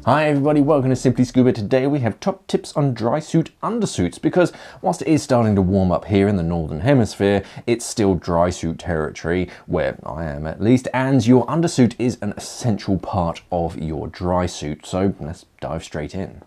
Hi everybody, welcome to Simply Scuba. Today we have top tips on Drysuit Undersuits because whilst it is starting to warm up here in the Northern Hemisphere, it's still drysuit territory, where I am at least, and your undersuit is an essential part of your drysuit. So let's dive straight in.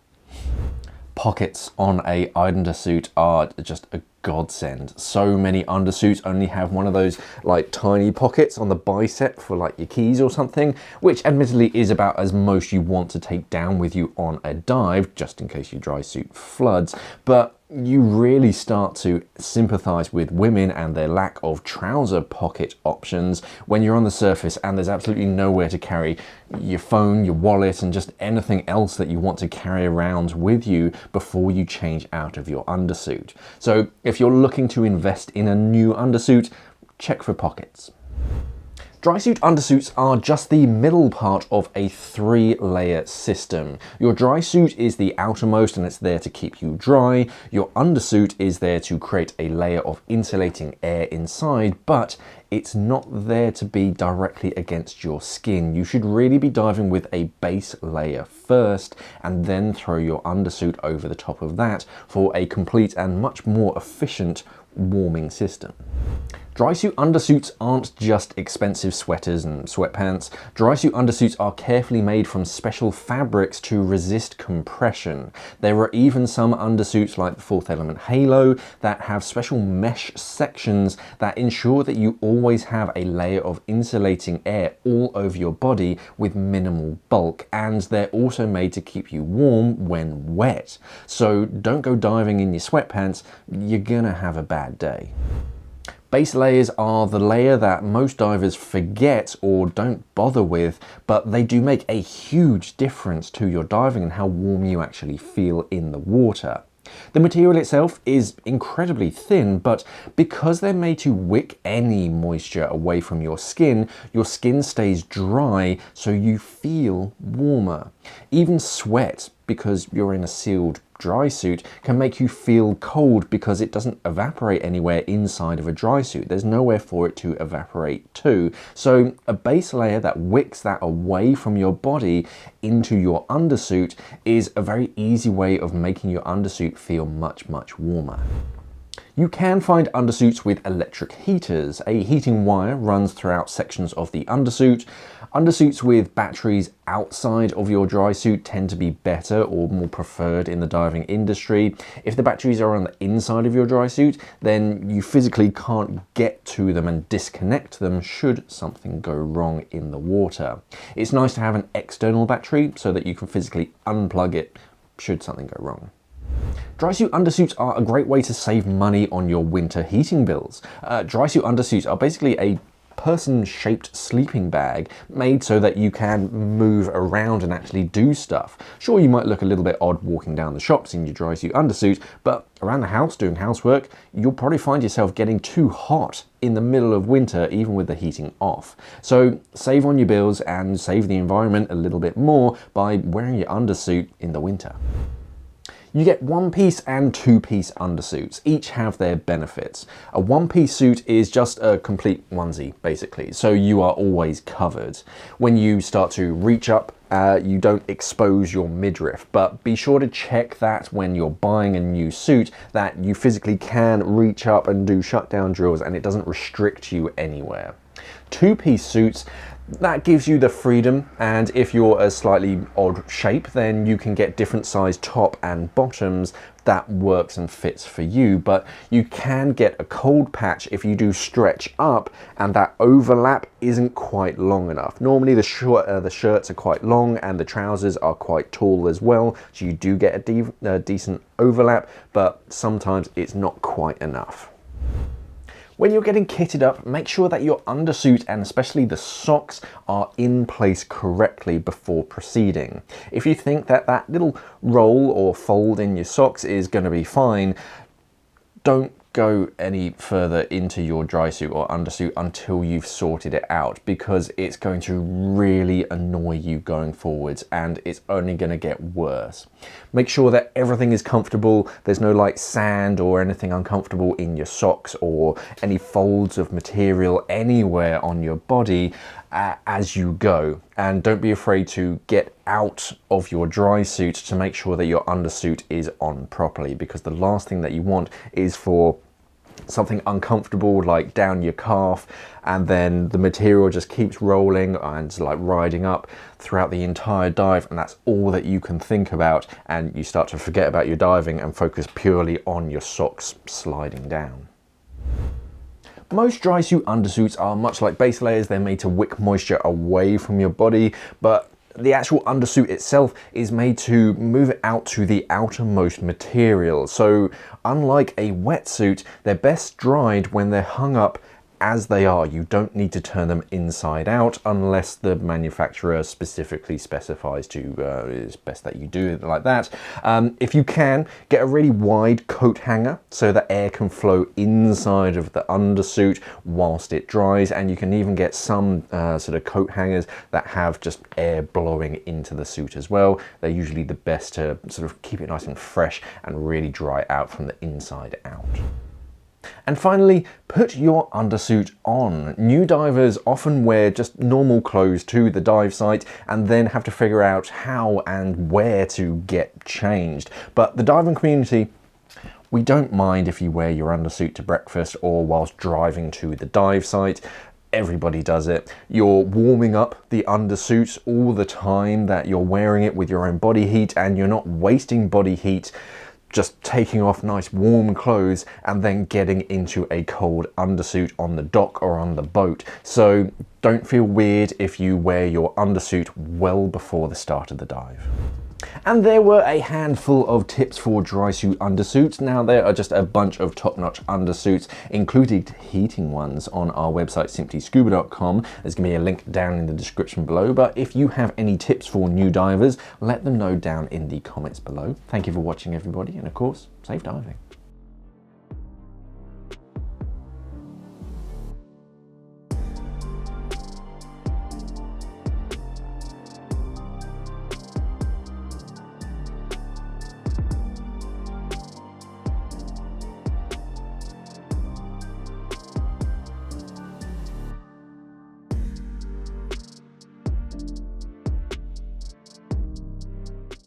Pockets on a undersuit are just a godsend. So many undersuits only have one of those like tiny pockets on the bicep for like your keys or something, which admittedly is about as most you want to take down with you on a dive, just in case your dry suit floods. But you really start to sympathize with women and their lack of trouser pocket options when you're on the surface and there's absolutely nowhere to carry your phone, your wallet, and just anything else that you want to carry around with you before you change out of your undersuit. So if you're looking to invest in a new undersuit, check for pockets. Drysuit undersuits are just the middle part of a 3-layer system. Your drysuit is the outermost and it's there to keep you dry. Your undersuit is there to create a layer of insulating air inside, but it's not there to be directly against your skin. You should really be diving with a base layer first and then throw your undersuit over the top of that for a complete and much more efficient warming system. Drysuit undersuits aren't just expensive sweaters and sweatpants. Drysuit undersuits are carefully made from special fabrics to resist compression. There are even some undersuits like the Fourth Element Halo that have special mesh sections that ensure that you always have a layer of insulating air all over your body with minimal bulk, and they're also made to keep you warm when wet. So don't go diving in your sweatpants, you're gonna have a bad day. Base layers are the layer that most divers forget or don't bother with, but they do make a huge difference to your diving and how warm you actually feel in the water. The material itself is incredibly thin, but because they're made to wick any moisture away from your skin stays dry, so you feel warmer. Even sweat, because you're in a sealed dry suit, can make you feel cold because it doesn't evaporate anywhere inside of a dry suit. There's nowhere for it to evaporate to. So a base layer that wicks that away from your body into your undersuit is a very easy way of making your undersuit feel much warmer. You can find undersuits with electric heaters. A heating wire runs throughout sections of the undersuit. Undersuits with batteries outside of your dry suit tend to be better or more preferred in the diving industry. If the batteries are on the inside of your dry suit, then you physically can't get to them and disconnect them should something go wrong in the water. It's nice to have an external battery so that you can physically unplug it should something go wrong. Drysuit undersuits are a great way to save money on your winter heating bills. Drysuit undersuits are basically a person-shaped sleeping bag made so that you can move around and actually do stuff. Sure, you might look a little bit odd walking down the shops in your drysuit undersuit, but around the house doing housework, you'll probably find yourself getting too hot in the middle of winter, even with the heating off. So save on your bills and save the environment a little bit more by wearing your undersuit in the winter. You get one-piece and two-piece undersuits. Each have their benefits. A one-piece suit is just a complete onesie, basically, so you are always covered. When you start to reach up, you don't expose your midriff, but be sure to check that when you're buying a new suit that you physically can reach up and do shutdown drills and it doesn't restrict you anywhere. Two-piece suits, that gives you the freedom, and if you're a slightly odd shape, then you can get different size top and bottoms that works and fits for you, but you can get a cold patch if you do stretch up and that overlap isn't quite long enough. Normally the shirts are quite long and the trousers are quite tall as well, so you do get a decent overlap, but sometimes it's not quite enough. When you're getting kitted up, make sure that your undersuit and especially the socks are in place correctly before proceeding. If you think that that little roll or fold in your socks is going to be fine, don't go any further into your dry suit or undersuit until you've sorted it out, because it's going to really annoy you going forwards and it's only going to get worse. Make sure that everything is comfortable. There's no like sand or anything uncomfortable in your socks or any folds of material anywhere on your body as you go. And don't be afraid to get out of your dry suit to make sure that your undersuit is on properly, because the last thing that you want is for something uncomfortable like down your calf and then the material just keeps rolling and like riding up throughout the entire dive, and that's all that you can think about, and you start to forget about your diving and focus purely on your socks sliding down. Most dry suit undersuits are much like base layers. They're made to wick moisture away from your body, but the actual undersuit itself is made to move it out to the outermost material. So unlike a wetsuit, they're best dried when they're hung up as they are. You don't need to turn them inside out unless the manufacturer specifically specifies to. It's best that you do it like that. If you can, get a really wide coat hanger so that air can flow inside of the undersuit whilst it dries, and you can even get some sort of coat hangers that have just air blowing into the suit as well. They're usually the best to sort of keep it nice and fresh and really dry out from the inside out. And finally, put your undersuit on. New divers often wear just normal clothes to the dive site and then have to figure out how and where to get changed. But the diving community, we don't mind if you wear your undersuit to breakfast or whilst driving to the dive site. Everybody does it. You're warming up the undersuit all the time that you're wearing it with your own body heat, and you're not wasting body heat just taking off nice warm clothes and then getting into a cold undersuit on the dock or on the boat. So don't feel weird if you wear your undersuit well before the start of the dive. And there were a handful of tips for dry suit undersuits. Now there are just a bunch of top-notch undersuits, including heating ones, on our website simplyscuba.com. There's going to be a link down in the description below, but if you have any tips for new divers, let them know down in the comments below. Thank you for watching everybody, and of course, safe diving.